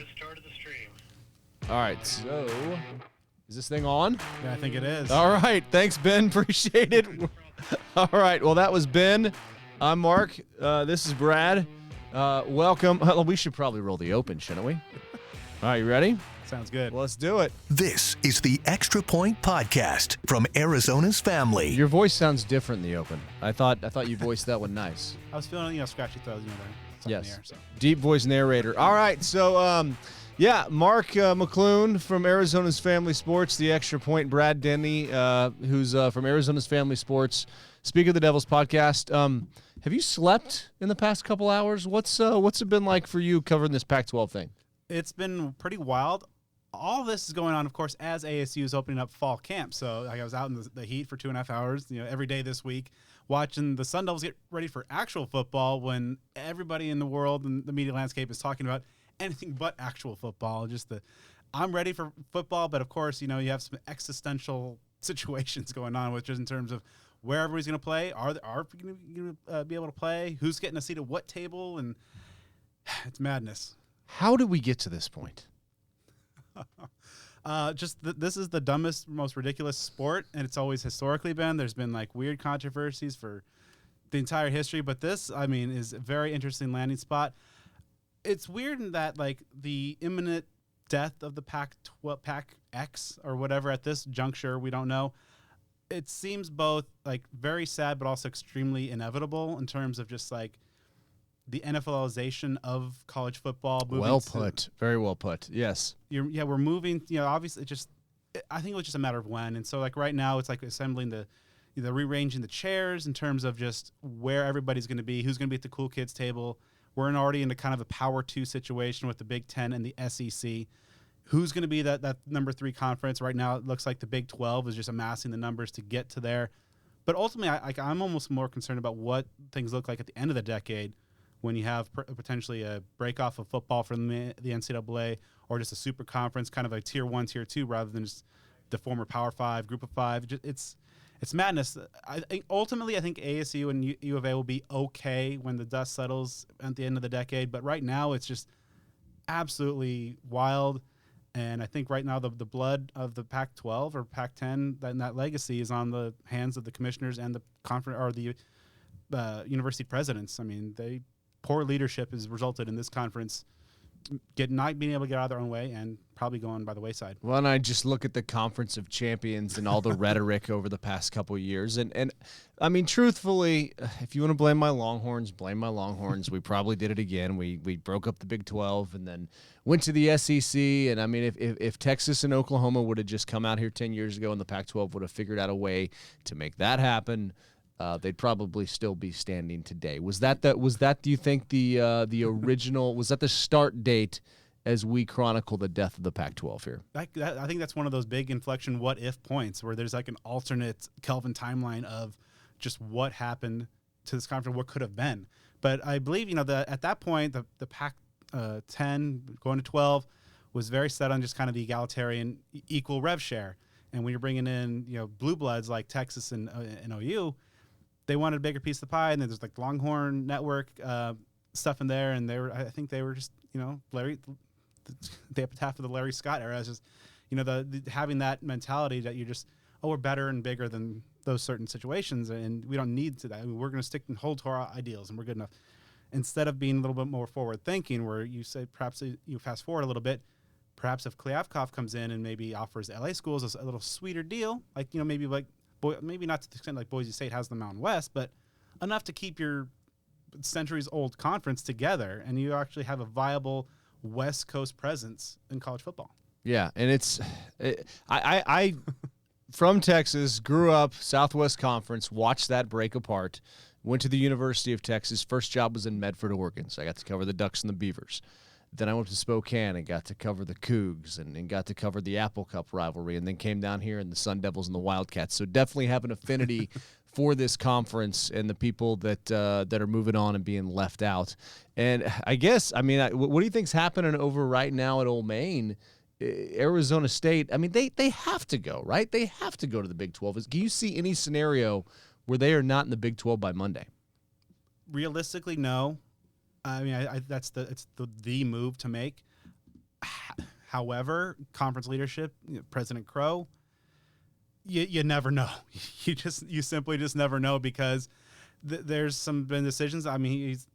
just started the stream. All right, so is this thing on? Yeah, I think it is. All right, thanks, Ben. Appreciate it. All right, well, that was Ben. I'm Mark. This is Brad. Welcome. We should probably roll the open, shouldn't we? All right, you ready? Sounds good. Let's do it. This is the Extra Point Podcast from Arizona's family. Your voice sounds different in the open. I thought you voiced that one nice. I was feeling, scratchy throats, there. Yes. In the air, so. Deep voice narrator. All right, so Mark McClune from Arizona's Family Sports, the Extra Point. Brad Denny, who's from Arizona's Family Sports, Speak of the Devils podcast. Have you slept in the past couple hours? What's it been like for you covering this Pac-12 thing? It's been pretty wild. All this is going on, of course, as ASU is opening up fall camp. So I was out in the heat for 2.5 hours, every day this week, watching the Sun Devils get ready for actual football when everybody in the world and the media landscape is talking about anything but actual football. I'm ready for football, but of course, you have some existential situations going on, which is in terms of where everybody's going to play. Are we going to be able to play? Who's getting a seat at what table? And it's madness. How did we get to this point? This is the dumbest, most ridiculous sport, and it's always historically been. There's been weird controversies for the entire history, but this, is a very interesting landing spot. It's weird in that the imminent death of the Pac-X or whatever at this juncture, we don't know. It seems both very sad, but also extremely inevitable in terms of just the NFLization of college football. Well put. Very well put. Yes. We're moving, obviously I think it was just a matter of when. And so right now it's assembling rearranging the chairs in terms of just where everybody's going to be, who's going to be at the cool kids table. We're already into kind of a power 2 situation with the Big Ten and the SEC. Who's going to be that number 3 conference? Right now it looks like the Big 12 is just amassing the numbers to get to there. But ultimately I'm almost more concerned about what things look like at the end of the decade, when you have potentially a break-off of football from the NCAA or just a super conference, kind of a tier 1, tier 2, rather than just the former Power 5, Group of 5. It's madness. I think ASU and U of A will be okay when the dust settles at the end of the decade, but right now it's just absolutely wild. And I think right now the blood of the Pac-12 or Pac-10, that legacy is on the hands of the commissioners and the conference or the university presidents. Poor leadership has resulted in this conference not being able to get out of their own way and probably going by the wayside. Well, and I just look at the Conference of Champions and all the rhetoric over the past couple of years. And truthfully, if you want to blame my Longhorns, blame my Longhorns. We probably did it again. We broke up the Big 12 and then went to the SEC. And, if Texas and Oklahoma would have just come out here 10 years ago and the Pac-12 would have figured out a way to make that happen, they'd probably still be standing today. Was that do you think the original, was that the start date as we chronicle the death of the Pac-12 here? I think that's one of those big inflection what-if points where there's an alternate Kelvin timeline of just what happened to this conference, what could have been. But I believe, at that point, the Pac-10 going to 12 was very set on just kind of the egalitarian equal rev share. And when you're bringing in, blue bloods like Texas and OU, they wanted a bigger piece of the pie, and then there's Longhorn Network stuff in there, and I think they were just Larry, the epitaph of the Larry Scott era. It's just having that mentality that you're just we're better and bigger than those certain situations, and we don't need to that. We're going to stick and hold to our ideals, and we're good enough. Instead of being a little bit more forward thinking, where you say perhaps you fast forward a little bit, perhaps if Kliavkoff comes in and maybe offers LA schools a little sweeter deal, maybe not to the extent like Boise State has the Mountain West, but enough to keep your centuries-old conference together, and you actually have a viable West Coast presence in college football. Yeah, and I from Texas, grew up Southwest Conference, watched that break apart, went to the University of Texas. First job was in Medford, Oregon, so I got to cover the Ducks and the Beavers. Then I went to Spokane and got to cover the Cougs and got to cover the Apple Cup rivalry, and then came down here and the Sun Devils and the Wildcats. So definitely have an affinity for this conference and the people that are moving on and being left out. And I guess, what do you think's happening over right now at Old Main? Arizona State, they have to go, right? They have to go to the Big 12. Can you see any scenario where they are not in the Big 12 by Monday? Realistically, no. That's the move to make. However, conference leadership, President Crow, you never know. You simply just never know, because there's been decisions. I mean, he's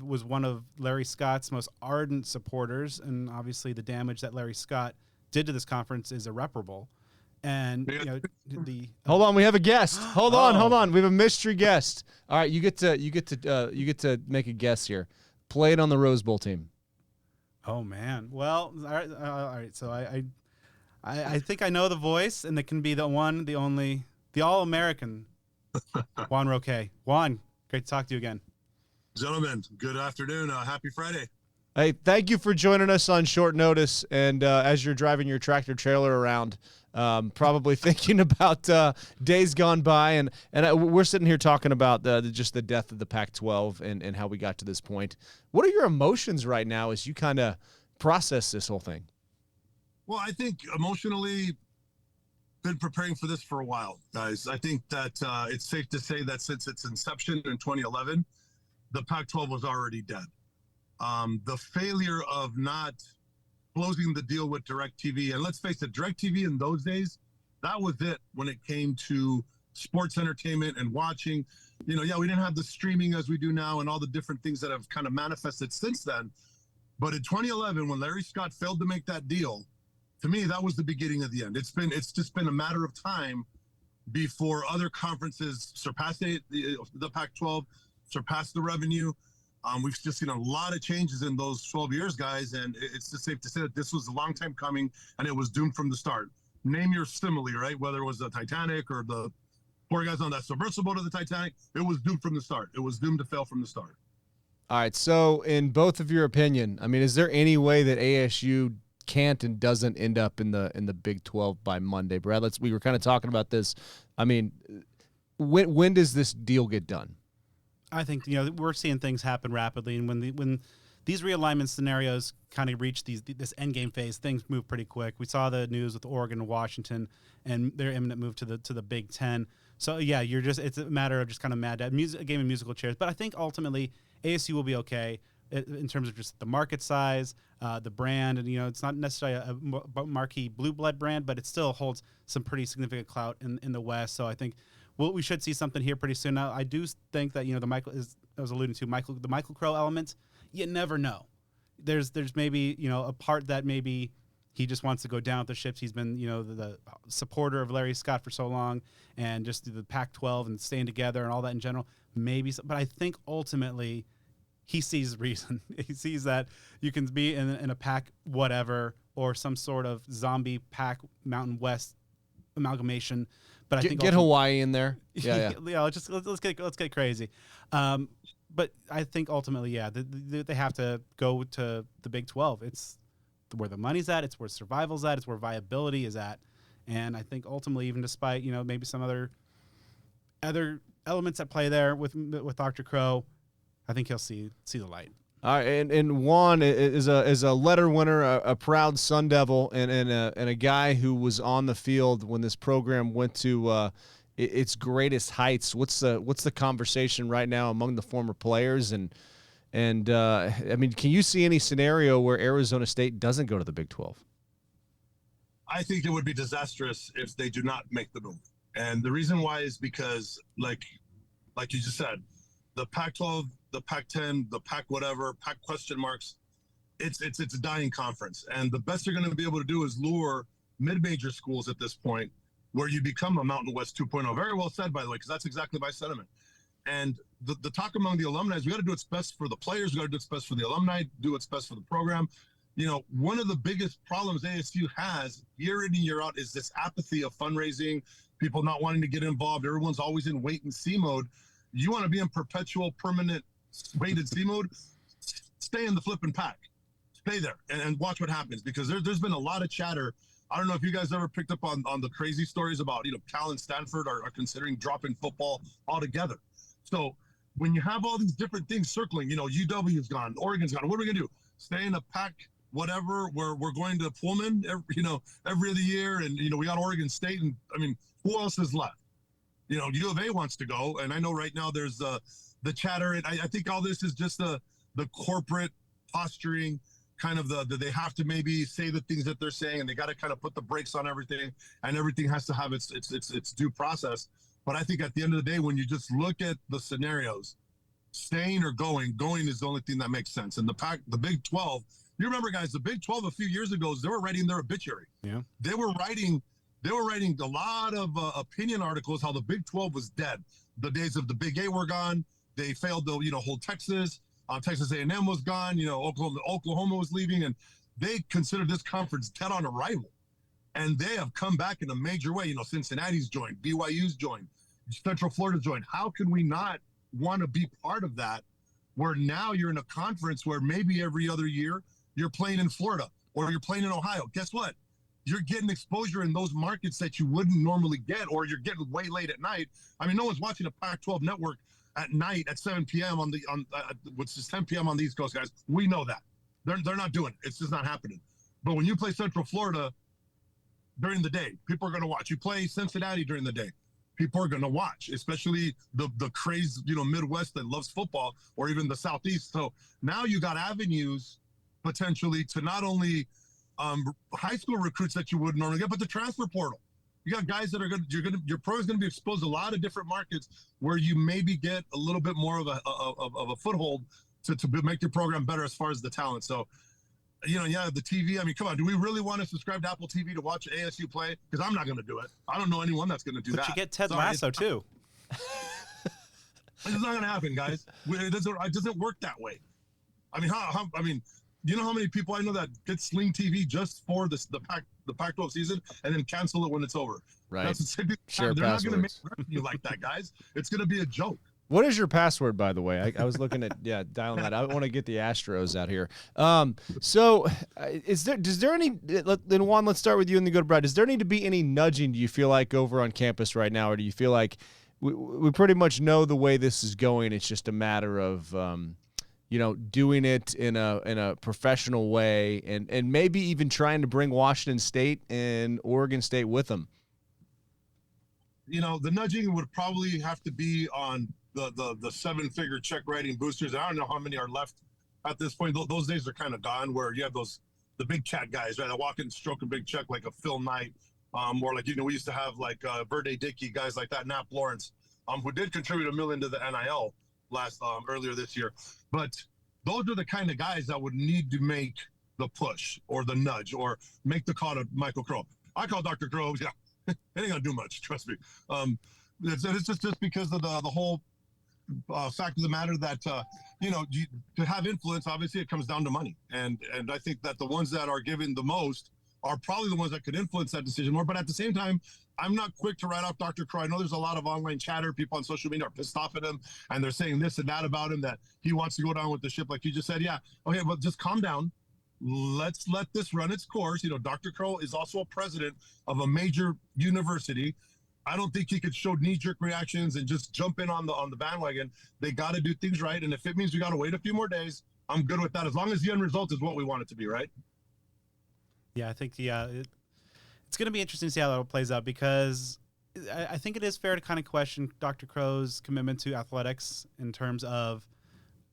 was one of Larry Scott's most ardent supporters, and obviously the damage that Larry Scott did to this conference is irreparable. And hold on, we have a guest. Hold on, we have a mystery guest. All right, you get to make a guess here. Play it on the Rose Bowl team. Oh man, well, all right. So I think I know the voice, and it can be the one, the only, the All-American Juan Roque. Juan, great to talk to you again. Gentlemen, good afternoon. Happy Friday. Hey, thank you for joining us on short notice, and as you're driving your tractor trailer around, probably thinking about days gone by, and we're sitting here talking about just the death of the Pac-12 and how we got to this point. What are your emotions right now as you kind of process this whole thing? Well, I think emotionally, been preparing for this for a while, guys. I think that it's safe to say that since its inception in 2011, the Pac-12 was already dead. The failure of not closing the deal with DirecTV, and let's face it, DirecTV in those days, that was it when it came to sports entertainment and watching. We didn't have the streaming as we do now and all the different things that have kind of manifested since then. But in 2011, when Larry Scott failed to make that deal, to me, that was the beginning of the end. It's just been a matter of time before other conferences surpassed the Pac-12, surpassed the revenue. We've just seen a lot of changes in those 12 years, guys, and it's just safe to say that this was a long time coming, and it was doomed from the start. Name your simile, right? Whether it was the Titanic or the poor guys on that submersible to the Titanic, it was doomed from the start. It was doomed to fail from the start. All right, so in both of your opinion, I mean, is there any way that ASU can't and doesn't end up in the Big 12 by Monday? Brad, we were kind of talking about this. I mean, when does this deal get done? I think we're seeing things happen rapidly, and when these realignment scenarios kind of reach this end game phase, things move pretty quick. We saw the news with Oregon and Washington, and their imminent move to the Big 10. So yeah, it's a matter of just kind of a game of musical chairs. But I think ultimately ASU will be okay in terms of just the market size, the brand, and it's not necessarily a marquee blue blood brand, but it still holds some pretty significant clout in the West. So I think we should see something here pretty soon. Now, I do think that I was alluding to the Michael Crow element. You never know. There's maybe a part that maybe he just wants to go down with the ships. He's been the supporter of Larry Scott for so long, and just the Pac-12 and staying together and all that in general. Maybe, but I think ultimately he sees reason. He sees that you can be in a Pac whatever or some sort of zombie Pac Mountain West amalgamation. But I think get Hawaii in there. Yeah. Let's get crazy. But I think ultimately, they have to go to the Big 12. It's where the money's at. It's where survival's at. It's where viability is at. And I think ultimately, even despite maybe some other elements at play there with Dr. Crow, I think he'll see the light. All right, and Juan is a letter winner, a proud Sun Devil, and a guy who was on the field when this program went to its greatest heights. What's the conversation right now among the former players? And I mean, can you see any scenario where Arizona State doesn't go to the Big 12? I think it would be disastrous if they do not make the move. And the reason why is because, like you just said, the Pac-12, the Pac-10, the Pac whatever, Pac question marks, it's a dying conference. And the best you're going to be able to do is lure mid-major schools at this point where you become a Mountain West 2.0. Very well said, by the way, because that's exactly my sentiment. And the talk among the alumni is we got to do what's best for the players. We got to do what's best for the alumni, do what's best for the program. One of the biggest problems ASU has year in and year out is this apathy of fundraising, people not wanting to get involved. Everyone's always in wait and see mode. You want to be in perpetual, permanent wait and see mode, stay in the flipping Pac. Stay there and watch what happens, because there's been a lot of chatter. I don't know if you guys ever picked up on the crazy stories about, Cal and Stanford are considering dropping football altogether. So when you have all these different things circling, UW's gone, Oregon's gone, what are we going to do? Stay in a Pac whatever, where we're going to Pullman every other year, and we got Oregon State, and I mean, who else is left? U of A wants to go, and I know right now there's the chatter, and I think all this is just the corporate posturing kind of they have to maybe say the things that they're saying, and they got to kind of put the brakes on everything, and everything has to have its due process. But I think at the end of the day, when you just look at the scenarios, staying or going is the only thing that makes sense. And the Big 12, you remember, guys, the Big 12 a few years ago, they were writing their obituary. Yeah, they were writing a lot of opinion articles how the Big 12 was dead. The days of the Big 8 were gone. They failed to hold Texas. Texas A&M was gone. Oklahoma was leaving, and they considered this conference dead on arrival. And they have come back in a major way. Cincinnati's joined, BYU's joined, Central Florida's joined. How can we not want to be part of that, where now you're in a conference where maybe every other year you're playing in Florida or you're playing in Ohio? Guess what? You're getting exposure in those markets that you wouldn't normally get, or you're getting way late at night. I mean, no one's watching a Pac-12 network at night at 7 p.m. which is 10 p.m. on the East Coast, guys. We know that. They're not doing it. It's just not happening. But when you play Central Florida during the day, people are going to watch. You play Cincinnati during the day, people are going to watch, especially the crazed, Midwest that loves football, or even the Southeast. So now you got avenues potentially to not only high school recruits that you wouldn't normally get, but the transfer portal. You got guys that are your pro is going to be exposed to a lot of different markets where you maybe get a little bit more of a foothold to make your program better as far as the talent. So, the TV, I mean, come on, do we really want to subscribe to Apple TV to watch ASU play? Because I'm not going to do it. I don't know anyone that's going to do that. But you get Ted Lasso too. It's not going to happen, guys. It doesn't work that way. I mean, do you know how many people I know that get Sling TV just for the Pac-12 season and then cancel it when it's over? Right. That's the Share They're not going to make passwords. revenue like that, guys. It's going to be a joke. What is your password, by the way? I was looking at dialing that. I want to get the Astros out here. Does there any? Then Juan, let's start with you and then go to Brad. Does there need to be any nudging? Do you feel like over on campus right now, or do you feel like we pretty much know the way this is going? It's just a matter of doing it in a professional way, and maybe even trying to bring Washington State and Oregon State with them. The nudging would probably have to be on the seven-figure check writing boosters. I don't know how many are left at this point. Those days are kind of gone, where you have the big check guys, right? That walk in and stroke a big check like a Phil Knight, or like we used to have like Verde Dickey, guys like that, Nap Lawrence, who did contribute $1 million to the NIL earlier this year. But those are the kind of guys that would need to make the push or the nudge or make the call to Michael Crow. I call Dr. Crow, yeah. It ain't gonna do much, trust me. It's just because of the whole fact of the matter that to have influence, obviously it comes down to money, and I think that the ones that are given the most are probably the ones that could influence that decision more. But at the same time, I'm not quick to write off Dr. Crow. I know there's a lot of online chatter. People on social media are pissed off at him, and they're saying this and that about him, that he wants to go down with the ship, like you just said. Yeah, okay, well, just calm down. Let's let this run its course. Dr. Crow is also a president of a major university. I don't think he could show knee-jerk reactions and just jump in on the bandwagon. They got to do things right, and if it means we got to wait a few more days, I'm good with that, as long as the end result is what we want it to be, right? Yeah, I think it's going to be interesting to see how that plays out, because I think it is fair to kind of question Dr. Crow's commitment to athletics in terms of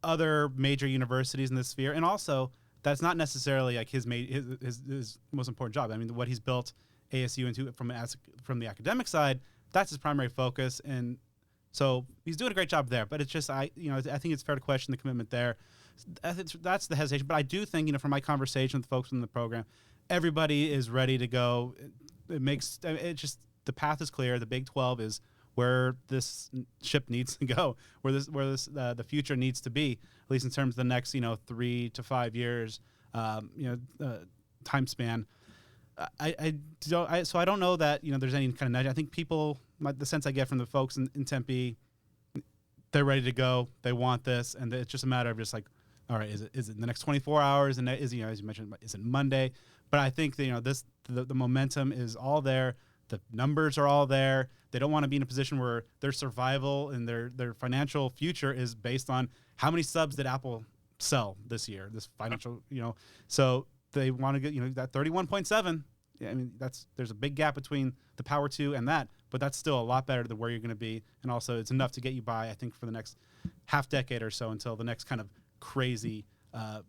other major universities in this sphere, and also that's not necessarily like his most important job. I mean, what he's built ASU into from the academic side, that's his primary focus, and so he's doing a great job there. But it's just I think it's fair to question the commitment there. That's the hesitation. But I do think from my conversation with folks in the program, everybody is ready to go. The path is clear. The Big 12 is where this ship needs to go, where the future needs to be, at least in terms of the next 3 to 5 years, time span. So I don't know that there's any kind of nudge. I think the sense I get from the folks in Tempe, they're ready to go. They want this, and it's just a matter of just like, all right, is it in the next 24 hours? And as you mentioned, is it Monday? But I think the momentum is all there. The numbers are all there. They don't want to be in a position where their survival and their financial future is based on how many subs did Apple sell this year, this financial, So they want to get, that 31.7. Yeah, I mean, there's a big gap between the Power 2 and that, but that's still a lot better than where you're going to be. And also it's enough to get you by, I think, for the next half decade or so until the next kind of crazy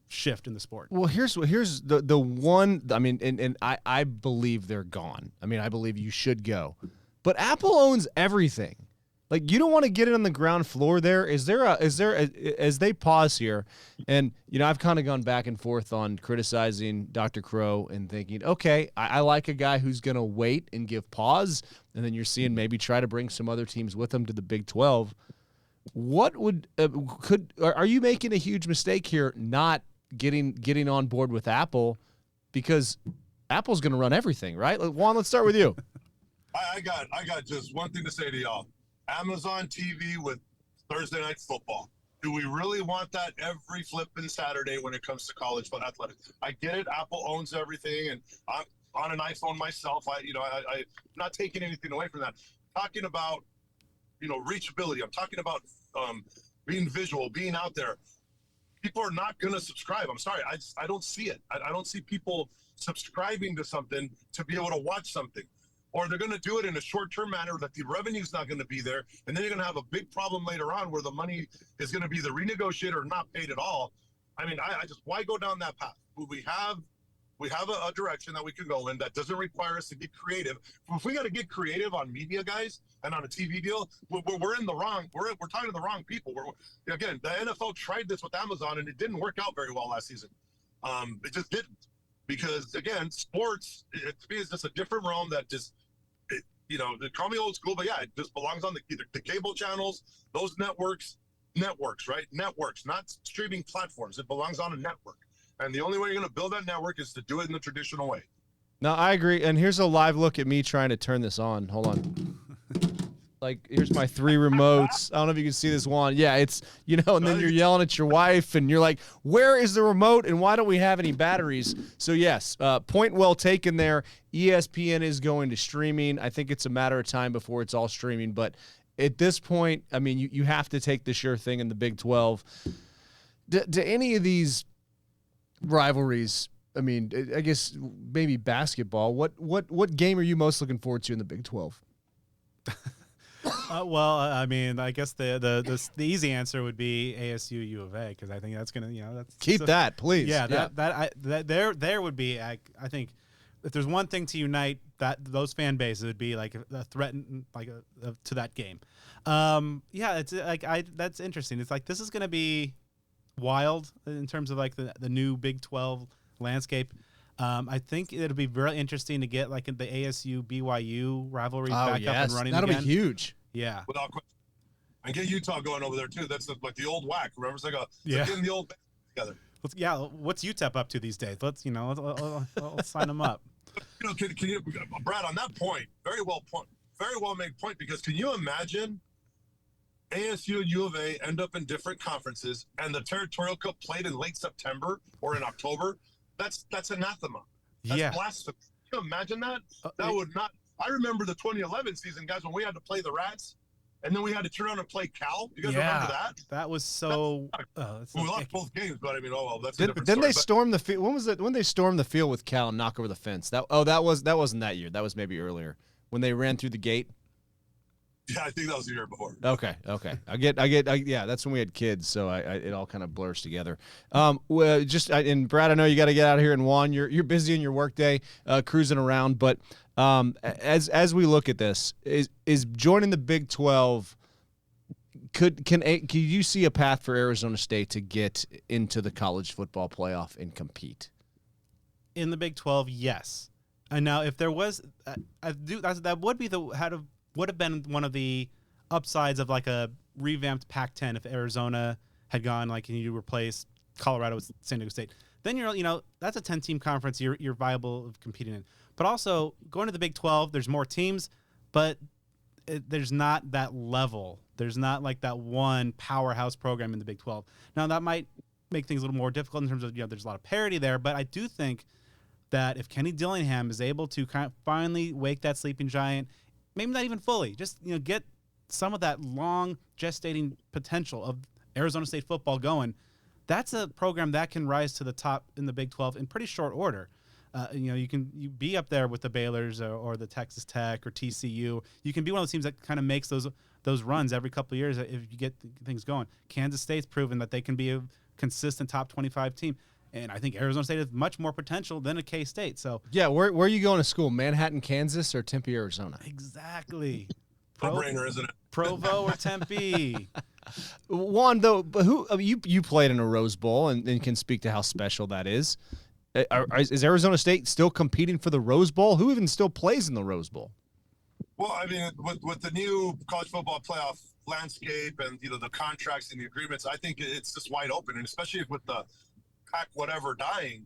shift in the sport. Well, here's the one. I mean, and I believe they're gone. I mean, I believe you should go, but Apple owns everything. Like, you don't want to get it on the ground floor there. As they pause here, and, you know, I've kind of gone back and forth on criticizing Dr. Crow and thinking, okay, I like a guy who's going to wait and give pause, and then you're seeing maybe try to bring some other teams with him to the Big 12. What would are you making a huge mistake here not getting on board with Apple, because Apple's going to run everything, right? Juan, let's start with you. I got just one thing to say to y'all. Amazon TV with Thursday Night Football. Do we really want that every flipping Saturday when it comes to college athletics? I get it. Apple owns everything, and I'm on an iPhone myself. I'm not taking anything away from that. I'm talking about, reachability. I'm talking about being visual, being out there. People are not going to subscribe. I'm sorry. I don't see it. I don't see people subscribing to something to be able to watch something. Or they're going to do it in a short-term manner that the revenue's not going to be there, and then you're going to have a big problem later on where the money is going to be either renegotiated or not paid at all. I mean, I just, why go down that path? We have a direction that we can go in that doesn't require us to get creative. If we got to get creative on media, guys, and on a TV deal, we're in the wrong. We're talking to the wrong people. Again, the NFL tried this with Amazon, and it didn't work out very well last season. It just didn't, because again, sports to me is just a different realm that just. They call me old school, but yeah, it just belongs on the cable channels, those networks, right? Networks, not streaming platforms. It belongs on a network. And the only way you're going to build that network is to do it in the traditional way. No, I agree. And here's a live look at me trying to turn this on. Hold on. Like, here's my 3 remotes. I don't know if you can see this one. Yeah, it's, and then you're yelling at your wife, and you're like, where is the remote, and why don't we have any batteries? So, yes, point well taken there. ESPN is going to streaming. I think it's a matter of time before it's all streaming. But at this point, I mean, you have to take the sure thing in the Big 12. Do any of these rivalries, I mean, I guess maybe basketball, what game are you most looking forward to in the Big 12? Well, I mean, I guess the easy answer would be ASU U of A, because I think that's gonna, that's keep that, please. Yeah, there would be. I think if there's one thing to unite those fan bases, it would be like a threat, to that game. It's like that's interesting. It's like this is gonna be wild in terms of like the new Big 12 landscape. I think it'll be very interesting to get like the ASU BYU rivalry back up and running. That'll again. Be huge. Yeah. Without question. And get Utah going over there too. That's like the old whack. Remember, it's like getting the old together. What's UTEP up to these days? Let's sign them up. Can you, Brad, on that point, very well made point, because can you imagine ASU and U of A end up in different conferences and the Territorial Cup played in late September or in October? That's anathema. That's blasphemy. Can you imagine that? That would not. I remember the 2011 season, guys, when we had to play the Rats, and then we had to turn around and play Cal. You guys remember that? That was so. We lost both games, but I mean, that's a different Didn't story. they storm the field? When was it? When they stormed the field with Cal and knock over the fence? That wasn't that year. That was maybe earlier when they ran through the gate. Yeah, I think that was the year before. Okay. I get. Yeah, that's when we had kids, so it all kind of blurs together. And Brad, I know you got to get out of here, and Juan, you're busy in your workday, cruising around. But as we look at this, is joining the Big 12. Can you see a path for Arizona State to get into the college football playoff and compete in the Big 12? Yes. And now, if there was, that would have been one of the upsides of like a revamped Pac-10 if Arizona had gone like and you replace Colorado with San Diego State. Then that's a 10-team conference you're viable of competing in. But also going to the Big 12, there's more teams, but there's not that level. There's not like that one powerhouse program in the Big 12. Now that might make things a little more difficult in terms of there's a lot of parity there, but I do think that if Kenny Dillingham is able to kind of finally wake that sleeping giant, maybe not even fully, just get some of that long gestating potential of Arizona State football going, that's a program that can rise to the top in the Big 12 in pretty short order. You can be up there with the Baylors or the Texas Tech or TCU. You can be one of those teams that kind of makes those runs every couple of years if you get things going. Kansas State's proven that they can be consistent top 25 team. And I think Arizona State has much more potential than a K-State. So Yeah, where are you going to school? Manhattan, Kansas, or Tempe, Arizona? exactly. No-brainer, isn't it? Provo or Tempe. Juan, though, but you played in a Rose Bowl and can speak to how special that is. Is Arizona State still competing for the Rose Bowl? Who even still plays in the Rose Bowl? Well, I mean, with the new college football playoff landscape and the contracts and the agreements, I think it's just wide open, and especially with the Pac whatever dying.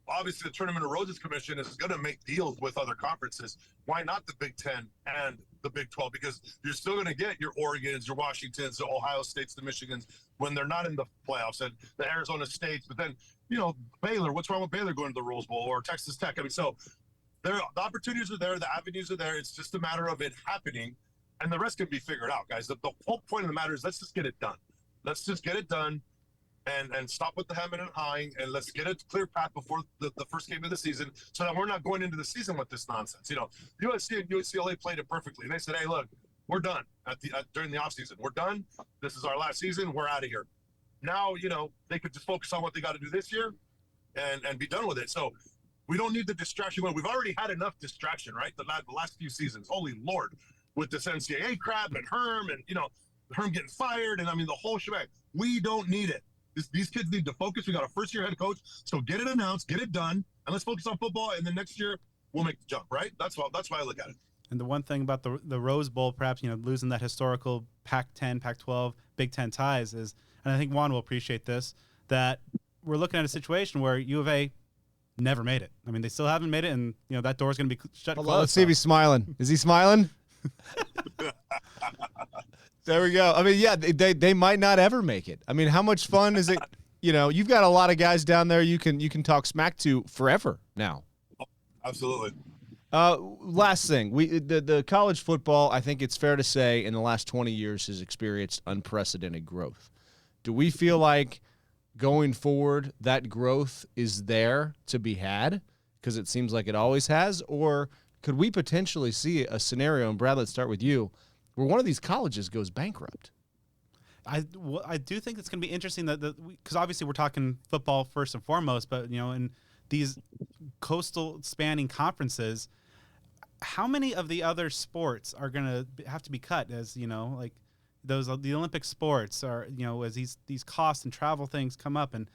Obviously, the Tournament of Roses Commission is going to make deals with other conferences. Why not the Big Ten and the Big 12? Because you're still going to get your Oregons, your Washingtons, the Ohio States, the Michigans when they're not in the playoffs, and the Arizona States. But then, Baylor. What's wrong with Baylor going to the Rose Bowl or Texas Tech? I mean, so the opportunities are there, the avenues are there. It's just a matter of it happening, and the rest can be figured out, guys. The whole point of the matter is let's just get it done. Let's just get it done. And stop with the hemming and hawing, and let's get a clear path before the first game of the season, so that we're not going into the season with this nonsense. USC and UCLA played it perfectly. They said, "Hey, look, we're done during the offseason. We're done. This is our last season. We're out of here." Now, they could just focus on what they got to do this year, and be done with it. So we don't need the distraction. We've already had enough distraction, right? The last few seasons. Holy Lord, with this NCAA crap and Herm and Herm getting fired, and I mean the whole shebang. We don't need it. These kids need to focus. We got a first-year head coach, so get it announced, get it done, and let's focus on football. And then next year we'll make the jump, right? That's why I look at it. And the one thing about the Rose Bowl, perhaps losing that historical Pac-10, Pac-12, Big Ten ties is, and I think Juan will appreciate this, that we're looking at a situation where U of A never made it. I mean, they still haven't made it, and that door's going to be shut. Hold on, let's see if he's smiling. Is he smiling? There we go. I mean, yeah, they might not ever make it. I mean, how much fun is it? You've got a lot of guys down there you can talk smack to forever now. Absolutely. Last thing, the college football, I think it's fair to say, in the last 20 years has experienced unprecedented growth. Do we feel like going forward that growth is there to be had because it seems like it always has, or could we potentially see a scenario, and Brad, let's start with you, where one of these colleges goes bankrupt? I do think it's going to be interesting because obviously we're talking football first and foremost, but in these coastal spanning conferences, how many of the other sports are going to have to be cut? As like the Olympic sports are, as these costs and travel things come up, and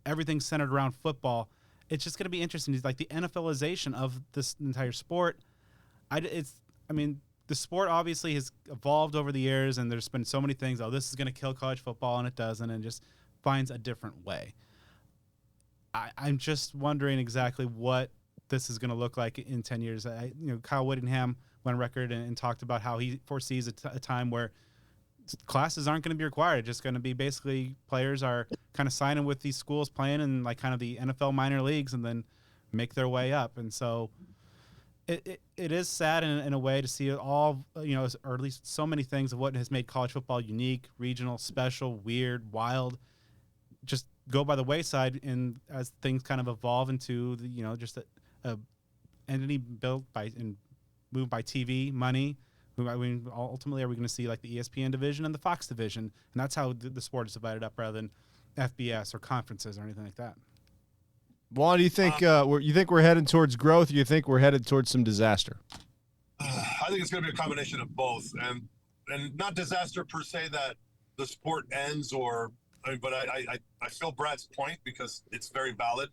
everything's centered around football. It's just going to be interesting. It's like the NFLization of this entire sport. The sport obviously has evolved over the years, and there's been so many things. Oh, this is going to kill college football, and it doesn't, and just finds a different way. I'm just wondering exactly what this is going to look like in 10 years. Kyle Whittingham went on record and talked about how he foresees a time where classes aren't going to be required. It's just going to be basically players are kind of signing with these schools, playing in like kind of the NFL minor leagues, and then make their way up. And so it is sad in a way to see it all, or at least so many things of what has made college football unique, regional, special, weird, wild, just go by the wayside. And as things kind of evolve into just a entity built by and moved by TV money. I mean, ultimately, are we going to see like the ESPN division and the Fox division, and that's how the sport is divided up, rather than FBS or conferences or anything like that? Juan, do you think we're headed towards growth? Or you think we're headed towards some disaster? I think it's going to be a combination of both, and not disaster per se that the sport ends, but I feel Brad's point because it's very valid.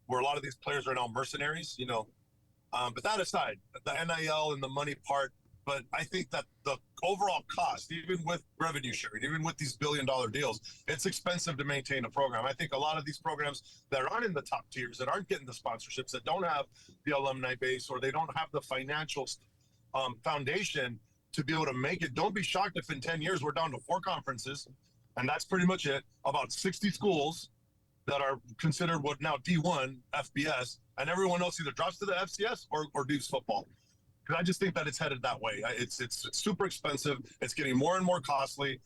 Where a lot of these players are now mercenaries, but that aside, the NIL and the money part. But I think that the overall cost, even with revenue sharing, even with these billion-dollar deals, it's expensive to maintain a program. I think a lot of these programs that aren't in the top tiers, that aren't getting the sponsorships, that don't have the alumni base, or they don't have the financial foundation to be able to make it. Don't be shocked if in 10 years we're down to 4 conferences, and that's pretty much it. About 60 schools that are considered what now D1, FBS, and everyone else either drops to the FCS or does football. Because I just think that it's headed that way. It's super expensive. It's getting more and more costly.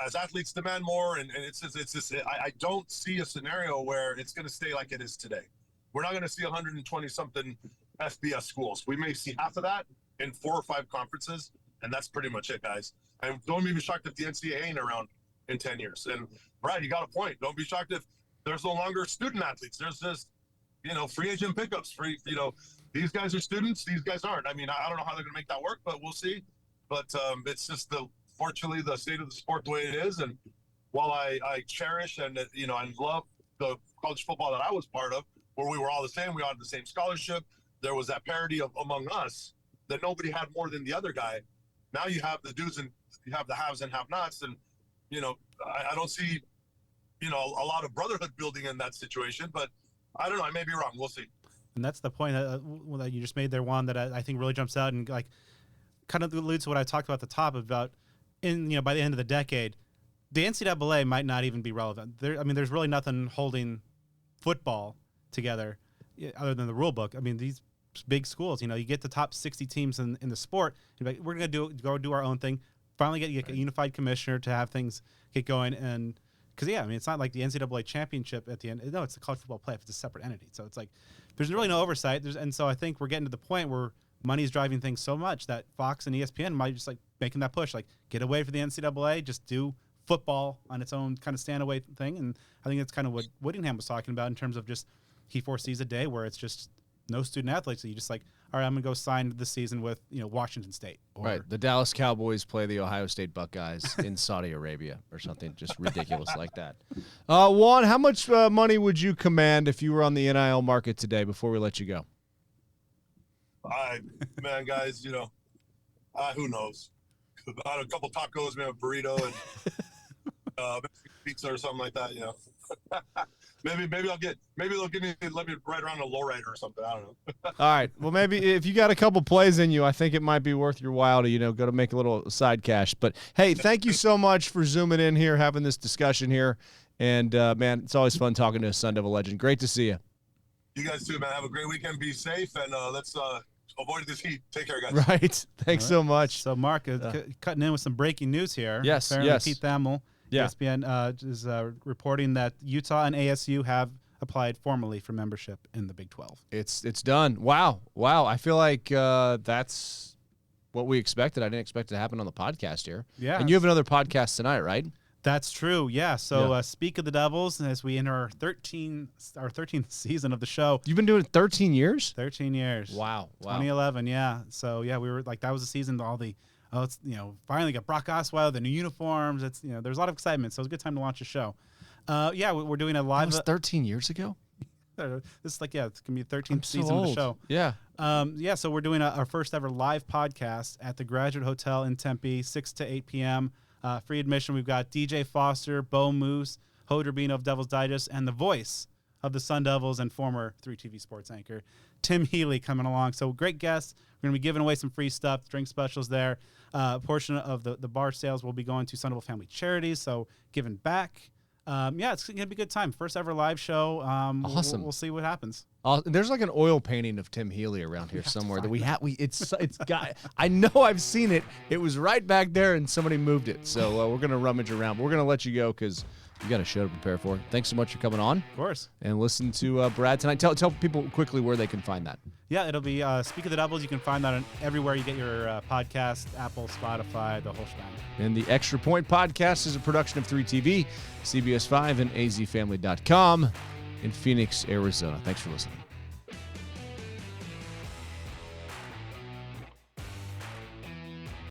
As athletes demand more, and it's just I don't see a scenario where it's going to stay like it is today. We're not going to see 120 something FBS schools. We may see half of that in 4 or 5 conferences, and that's pretty much it, guys. And don't be shocked if the NCAA ain't around in 10 years. And Brad, you got a point. Don't be shocked if there's no longer student athletes. There's just, free agent pickups. These guys are students. These guys aren't. I mean, I don't know how they're going to make that work, but we'll see. But it's just fortunately the state of the sport the way it is. And while I cherish and I love the college football that I was part of, where we were all the same, we all had the same scholarship. There was that parity among us that nobody had more than the other guy. Now you have the dudes and you have the haves and have-nots, and I don't see a lot of brotherhood building in that situation. But I don't know. I may be wrong. We'll see. And that's the point that you just made there, Juan, that I think really jumps out and kind of alludes to what I talked about at the top about by the end of the decade, the NCAA might not even be relevant. There's really nothing holding football together other than the rule book. I mean, these big schools, you get the top 60 teams in the sport. You're like, we're going to go do our own thing. Finally get a unified commissioner to have things get going. And because, it's not like the NCAA championship at the end. No, it's the college football playoff. It's a separate entity. So it's like there's really no oversight. And so I think we're getting to the point where money is driving things so much that Fox and ESPN might just making that push, get away from the NCAA, just do football on its own kind of stand away thing. And I think that's kind of what Whittingham was talking about in terms of just he foresees a day where it's just no student athletes. So you just all right, I'm going to go sign this season with, Washington State. Right. The Dallas Cowboys play the Ohio State Buckeyes in Saudi Arabia or something just ridiculous like that. Juan, how much money would you command if you were on the NIL market today before we let you go? Man, guys, who knows? A couple tacos, maybe a burrito, and pizza or something like that. Maybe they'll let me ride around a lowrider or something. I don't know. All right. Well, maybe if you got a couple plays in you, I think it might be worth your while to go to make a little side cash. But hey, thank you so much for zooming in here, having this discussion here, and man, it's always fun talking to a Sun Devil legend. Great to see you. You guys too, man. Have a great weekend. Be safe, and let's avoid this heat. Take care, guys. Right. Thanks so much. So, Mark, cutting in with some breaking news here. Yes. Apparently, yes. Pete Thamel. Yeah. ESPN is reporting that Utah and ASU have applied formally for membership in the Big 12. It's done. Wow. I feel like that's what we expected. I didn't expect it to happen on the podcast here. Yeah. And you have another podcast tonight, right? That's true. Yeah. So Speak of the Devils, as we enter our 13th season of the show. You've been doing it 13 years? 13 years. Wow. 2011. Yeah. So we were that was the season. All the finally got Brock Osweiler, the new uniforms. It's there's a lot of excitement. So it was a good time to launch a show. We're doing a live. That was 13 years ago. This is it's gonna be the 13th so season old. of the show. Yeah. So we're doing our first ever live podcast at the Graduate Hotel in Tempe, 6 to 8 p.m. Free admission. We've got DJ Foster, Bo Moose, Ho Rubino of Devil's Digest, and the voice of the Sun Devils and former 3TV sports anchor, Tim Healy, coming along. So great guests. We're going to be giving away some free stuff, drink specials there. A portion of the bar sales will be going to Sun Devil Family Charities, so giving back. It's going to be a good time. First ever live show. Awesome. We'll see what happens. There's like an oil painting of Tim Healy around here somewhere that we have. It's got. I know I've seen it. It was right back there, and somebody moved it. So we're gonna rummage around. But we're gonna let you go because you got a show to prepare for. Thanks so much for coming on. Of course. And listen to Brad tonight. Tell people quickly where they can find that. Yeah, it'll be Speak of the Devils. You can find that on everywhere you get your podcast, Apple, Spotify, the whole shebang. And the Extra Point Podcast is a production of 3TV, CBS 5, and azfamily.com in Phoenix, Arizona. Thanks for listening.